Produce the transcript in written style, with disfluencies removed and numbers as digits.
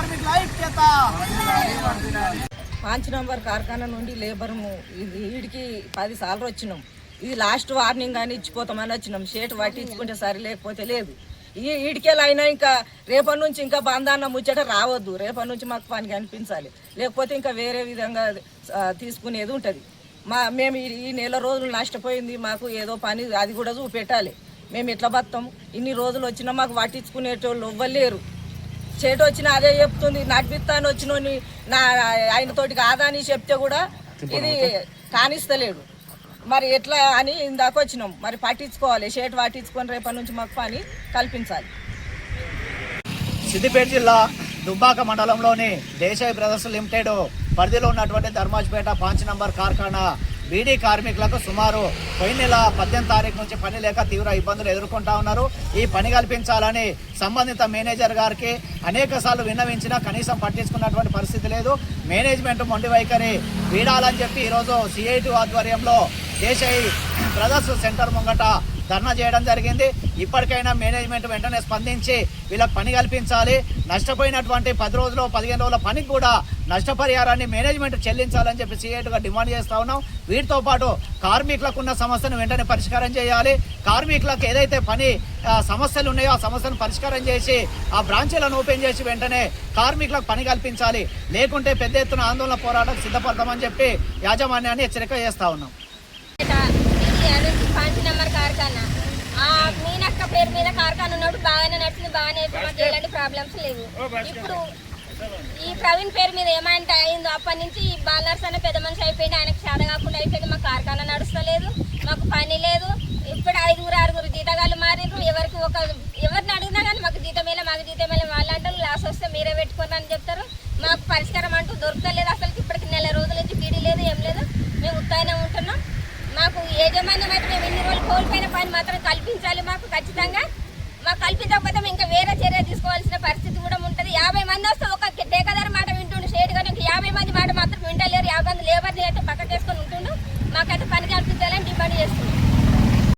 కార్మికుల ఐక్యత. 5 నంబర్ కార్ఖానా నుండి లేబర్ వీడికి 10 సార్లు వచ్చినాం. ఇది లాస్ట్ వార్నింగ్ అని ఇచ్చిపోతామని వచ్చినాం. షేట్ పట్టించుకుంటే సరే, లేకపోతే లేదు. ఈడికెళ్ళైనా ఇంకా రేపటి నుంచి ఇంకా బంధాన్న ముచ్చట రావద్దు. రేపటి నుంచి మాకు పని కనిపించాలి, లేకపోతే ఇంకా వేరే విధంగా తీసుకునేది ఉంటుంది. మేము ఈ నెల రోజులు నష్టపోయింది, మాకు ఏదో పని అది కూడా చూపెట్టాలి. మేము ఎట్లా బతాం? ఇన్ని రోజులు వచ్చినా మాకు పట్టించుకునేటోళ్ళు ఇవ్వలేరు. చేటు వచ్చినా అదే చెప్తుంది, నడిపిస్తాను వచ్చినోని ఆయనతోటి కాదని చెప్తే కూడా ఇది కానిస్తలేడు. మరి ఎట్లా అని ఇందాక వచ్చినాం. మరి పట్టించుకోవాలి, షేట్ పట్టించుకొని రేపటి నుంచి మాకు పని కల్పించాలి. సిద్దిపేట జిల్లా దుబ్బాక మండలంలోని దేశాయి బ్రదర్స్ లిమిటెడ్ పరిధిలో ఉన్నటువంటి ధర్మాజ్పేట 5 నంబర్ కార్ఖానా బీడీ కార్మికులకు సుమారు పోయిన నెల 18 తారీఖు నుంచి పని లేక తీవ్ర ఇబ్బందులు ఎదుర్కొంటా ఉన్నారు. ఈ పని కల్పించాలని సంబంధిత మేనేజర్ గారికి అనేక సార్లు విన్నవించినా కనీసం పట్టించుకున్నటువంటి పరిస్థితి లేదు. మేనేజ్మెంట్ మొండి వైఖరి వీడాలని చెప్పి ఈరోజు సిఐటి ఆధ్వర్యంలో దేశాయి బ్రదర్స్ సెంటర్ ముంగట ధర్నా చేయడం జరిగింది. ఇప్పటికైనా మేనేజ్మెంట్ వెంటనే స్పందించి వీళ్ళకి పని కల్పించాలి. నష్టపోయినటువంటి 10 రోజులు 15 రోజుల పనికి కూడా నష్టపరిహారాన్ని మేనేజ్మెంట్ చెల్లించాలని చెప్పి సిఐటిగా డిమాండ్ చేస్తూ ఉన్నాం. వీటితో పాటు కార్మికులకు ఉన్న సమస్యను వెంటనే పరిష్కారం చేయాలి. కార్మికులకు ఏదైతే పని సమస్యలు ఉన్నాయో ఆ సమస్యను పరిష్కారం చేసి ఆ బ్రాంచీలను ఓపెన్ చేసి వెంటనే కార్మికులకు పని కల్పించాలి. లేకుంటే పెద్ద ఎత్తున ఆందోళన పోరాటం సిద్ధపడతామని చెప్పి యాజమాన్యాన్ని హెచ్చరిక చేస్తూ ఉన్నాం. 5 నంబర్ కార్ఖానా మీనక్క పేరు మీద కార్ఖానా ఉన్నప్పుడు బాగానే నడిచింది, బాగానే మాకు ఎలాంటి ప్రాబ్లమ్స్ లేవు. ఇప్పుడు ఈ ప్రవీణ్ పేరు మీద ఏమంటే అయిందో అప్పటి నుంచి బాలర్స్ అనే పెద్ద మనిషి అయిపోయింది, ఆయనకు చేత కాకుండా అయిపోయింది. మాకు కార్ఖానా నడుస్తలేదు, మాకు పని లేదు. ఇప్పుడు 5-6 జీతగాళ్ళు మారినారు. ఎవరిని అడిగినా కానీ మాకు జీతమేలే వాళ్ళంటారు. లాస్ వస్తే మీరే పెట్టుకోండి అని చెప్తారు. మాకు పరిష్కారం అంటూ దొరకలేదు. అసలు ఇప్పటికి నెల రోజుల నుంచి బీడీ లేదు, ఏం లేదు. మేము ఉత్తాయినే ఉంటున్నాం. మాకు యాజమాన్యం అయితే మేము ఇన్ని రోజులు కోల్పోయిన పని మాత్రం కల్పించాలి. మాకు ఖచ్చితంగా మాకు కల్పించకపోతే మేము ఇంకా వేరే చర్య తీసుకోవాలి.